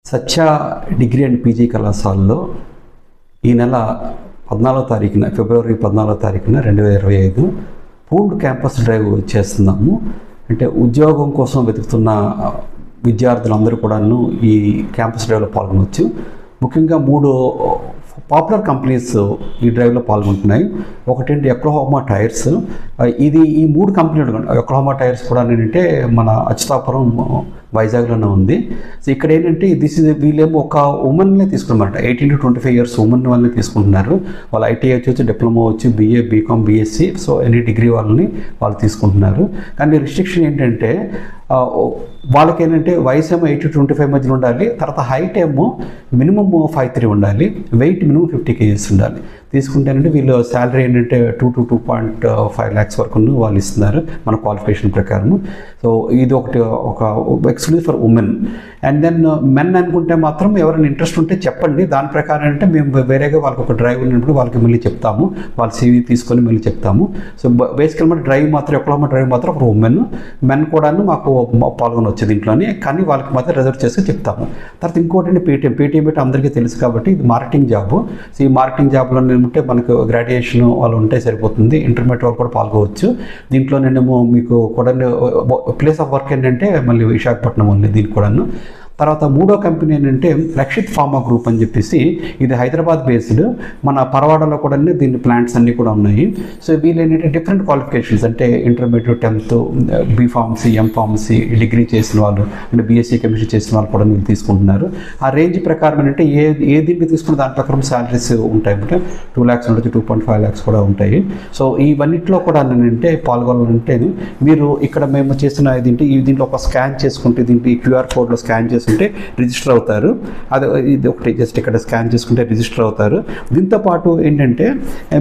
Satya degree and PG కళాశాలలో ఈ నెల 14వ తారీఖున ఫిబ్రవరి 14వ తారీఖున 2025 పూల్డ్ క్యాంపస్ డ్రైవ్ చేస్తున్నాము. అంటే ఉద్యోగం కోసం వెతుకుతున్న విద్యార్థులందరూ కూడాను ఈ క్యాంపస్ డ్రైవ్లో పాల్గొనవచ్చు. ముఖ్యంగా 3 పాపులర్ కంపెనీస్ ఈ డ్రైవ్లో పాల్గొంటున్నాయి. ఒకటేంటి ఒక్లహోమా టైర్స్. ఈ 3 కంపెనీలు ఒక్లహోమా టైర్స్ కూడా ఏంటంటే మన అచ్యుతాపురం వైజాగ్లోనే ఉంది. సో ఇక్కడ ఏంటంటే వీళ్ళేమో ఒక ఉమెన్నే తీసుకున్నారట. 18 to 25 years ఉమెన్ వాళ్ళని తీసుకుంటున్నారు. వాళ్ళు ఐటీఐ వచ్చి డిప్లొమా వచ్చి BA, BCom, BSc, so any degree వాళ్ళని వాళ్ళు తీసుకుంటున్నారు. కానీ రిస్ట్రిక్షన్ ఏంటంటే వాళ్ళకి ఏంటంటే వయసు ఏమో 18 to 25 మధ్యలో ఉండాలి. తర్వాత హైట్ ఏమో మినిమం 5'3" ఉండాలి. వెయిట్ మినిమం 50 kgs ఉండాలి. తీసుకుంటేనంటే వీళ్ళు శాలరీ ఏంటంటే 2 to 2.5 lakhs వరకు వాళ్ళు ఇస్తున్నారు మన క్వాలిఫికేషన్ ప్రకారం. సో ఇది ఒక exclusive for women. And then men అనుకుంటే మాత్రం ఎవరైనా ఇంట్రెస్ట్ ఉంటే చెప్పండి. దాని ప్రకారం అంటే మేము వేరేగా వాళ్ళకి ఒక డ్రైవ్ ఉన్నప్పుడు వాళ్ళకి మళ్ళీ చెప్తాము. వాళ్ళ CV తీసుకొని మళ్ళీ చెప్తాము. సో బేసికల్ మన డ్రైవ్ మాత్రం ఒక్లహోమా డ్రైవ్ మాత్రం ఒక ఉమెన్. మెన్ కూడాను మాకు పాల్గొనవచ్చు దీంట్లోనే, కానీ వాళ్ళకి మాత్రం రిజర్వ్ చేసి చెప్తాము. తర్వాత ఇంకోటి పేటీఎం అంటే అందరికీ తెలుసు కాబట్టి ఇది మార్కెటింగ్ జాబ్. సో ఈ మార్కెటింగ్ జాబ్లో ఉంటే మనకు గ్రాడ్యుయేషన్ వాళ్ళు ఉంటే సరిపోతుంది. ఇంటర్మీడియట్ వాళ్ళు కూడా పాల్గొవచ్చు. దీంట్లోనేమో మీకు కూడా ప్లేస్ ఆఫ్ వర్క్ ఏంటంటే మళ్ళీ విశాఖపట్నం ఉంది దీనికి కూడాను. తర్వాత 3వ కంపెనీ ఏంటంటే రక్షిత్ ఫార్మా గ్రూప్ అని చెప్పేసి, ఇది హైదరాబాద్ బేస్డ్. మన పరవాడలో కూడా దీని ప్లాంట్స్ అన్నీ కూడా ఉన్నాయి. సో వీళ్ళు ఏంటంటే డిఫరెంట్ క్వాలిఫికేషన్స్ అంటే intermediate, 10th, B.Pharmacy, M.Pharmacy degree చేసిన వాళ్ళు అంటే BSc కెమిస్ట్రీ చేసిన వాళ్ళు కూడా వీళ్ళు తీసుకుంటున్నారు. ఆ రేంజ్ ప్రకారం ఏంటంటే ఏ దీనికి తీసుకున్న దాని ప్రకారం శాలరీస్ ఉంటాయి. అంటే 2 lakhs ఉండొచ్చు, 2.5 lakhs కూడా ఉంటాయి. సో ఇవన్నిట్లో కూడా ఏంటంటే పాల్గొనాలంటే మీరు ఇక్కడ మేము చేసిన దీంట్లో ఒక స్కాన్ చేసుకుంటే దీంట్లో QR కోడ్లో స్కాన్ చేసుకుంటే రిజిస్టర్ అవుతారు. అది ఇది ఒకటి జస్ట్ ఇక్కడ స్కాన్ చేసుకుంటే రిజిస్టర్ అవుతారు. దీంతో పాటు ఏంటంటే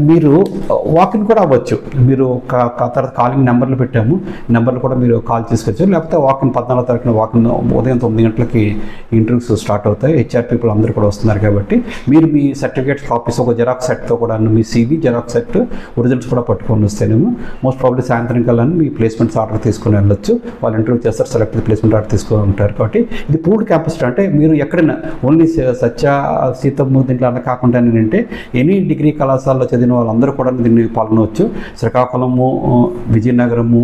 మీరు వాకిన్ కూడా అవ్వచ్చు. మీరు తర్వాత కాలింగ్ నెంబర్లు పెట్టాము, నెంబర్లు కూడా మీరు కాల్ చేసుకోవచ్చు. లేకపోతే వాకిన్ 14వ తారీఖున వాకిన్ ఉదయం 9 గంటలకి ఇంటర్వ్యూస్ స్టార్ట్ అవుతాయి. HR పీపుల్ అందరూ కూడా వస్తున్నారు కాబట్టి మీరు మీ సర్టిఫికేట్ కాపీస్ ఒక జెరాక్స్ సెట్తో కూడా మీ CV జెరాక్స్ సెట్ ఒరిజినల్స్ కూడా పట్టుకొని వస్తేనేమో మోస్ట్ ప్రాబ్లీ సాయంత్రం కల్లా మీ ప్లేస్మెంట్స్ ఆర్డర్ తీసుకుని వెళ్ళొచ్చు. వాళ్ళు ఇంటర్వ్యూ చేస్తారు, సెలెక్ట్ ప్లేస్మెంట్ ఆర్డర్ తీసుకొని ఉంటారు. కాబట్టి ఇది పూల్డ్ క్యాంపస్ అంటే మీరు ఎక్కడైనా ఓన్లీ సత్య సీతమ్మ దీంట్లో అలా కాకుండా ఏంటంటే ఎనీ డిగ్రీ కళాశాలలో చదివిన వాళ్ళందరూ కూడా దీన్ని పాల్గొనవచ్చు. శ్రీకాకుళము, విజయనగరము,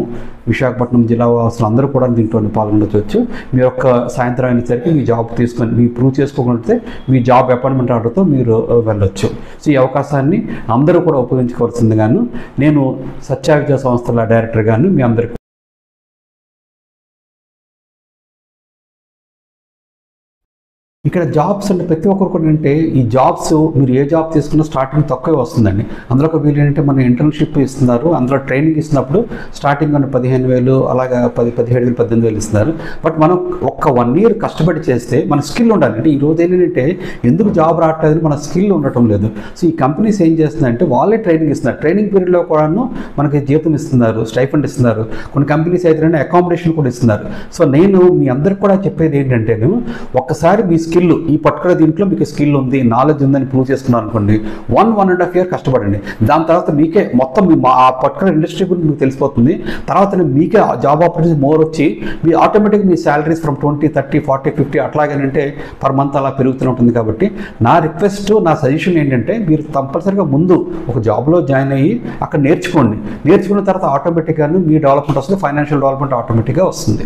విశాఖపట్నం జిల్లా వాసులు అందరూ కూడా దీంట్లో పాల్గొనవచ్చు. మీ యొక్క సాయంత్రం అయినసరికి మీ జాబ్ తీసుకొని మీ ప్రూవ్ చేసుకోగలిగితే మీ జాబ్ అపాయింట్మెంట్ ఆర్డర్తో మీరు వెళ్ళొచ్చు. సో ఈ అవకాశాన్ని అందరూ కూడా ఉపయోగించుకోవాల్సిందిగాను నేను సత్య విద్యా సంస్థల డైరెక్టర్ గాను మీ అందరికీ ఇక్కడ జాబ్స్ అంటే ప్రతి ఒక్కరు కూడా అంటే ఈ జాబ్స్ మీరు ఏ జాబ్ తీసుకున్నా స్టార్టింగ్ తక్కువే వస్తుందండి. అందులో ఒక వీళ్ళు ఏంటంటే మన ఇంటర్న్షిప్ ఇస్తున్నారు, అందులో ట్రైనింగ్ ఇస్తున్నప్పుడు స్టార్టింగ్ అంటే 15,000 అలాగా 17,000 18,000 ఇస్తున్నారు. బట్ మనం ఒక్క 1 year కష్టపడి చేస్తే మన స్కిల్ ఉండాలి. అంటే ఈరోజు ఏంటంటే ఎందుకు జాబ్ రావట్లేదు, మన స్కిల్ ఉండటం లేదు. సో ఈ కంపెనీస్ ఏం చేస్తున్నాయంటే వాళ్ళే ట్రైనింగ్ ఇస్తున్నారు. ట్రైనింగ్ పీరియడ్లో కూడాను మనకి జీతం ఇస్తున్నారు, స్టైఫండ్ ఇస్తున్నారు. కొన్ని కంపెనీస్ అయితే అకామిడేషన్ కూడా ఇస్తున్నారు. సో నేను మీ అందరికి కూడా చెప్పేది ఏంటంటే ఒక్కసారి మీ స్కిల్ ఈ పర్టికులర్ దీంట్లో మీకు స్కిల్ ఉంది, నాలెడ్జ్ ఉందని ప్రూవ్ చేసుకున్నారు అనుకోండి, 1.5 year కష్టపడండి. దాని తర్వాత మీకే మొత్తం ఆ పర్టికులర్ ఇండస్ట్రీ గురించి మీకు తెలిసిపోతుంది. తర్వాత మీకే జాబ్ ఆపర్చునిటీస్ మోర్ వచ్చి మీ ఆటోమేటిక్గా మీ శాలరీస్ ఫ్రమ్ 20, 30, 40, 50 అట్లాగేనంటే పర్ మంత్ అలా పెరుగుతూనే ఉంటుంది. కాబట్టి నా రిక్వెస్ట్, నా సజెషన్ ఏంటంటే మీరు కంపల్సరీగా ముందు ఒక జాబ్లో జాయిన్ అయ్యి అక్కడ నేర్చుకున్న తర్వాత ఆటోమేటిక్గా మీ డెవలప్మెంట్ వస్తుంది, ఫైనాన్షియల్ డెవలప్మెంట్ ఆటోమేటిక్గా వస్తుంది.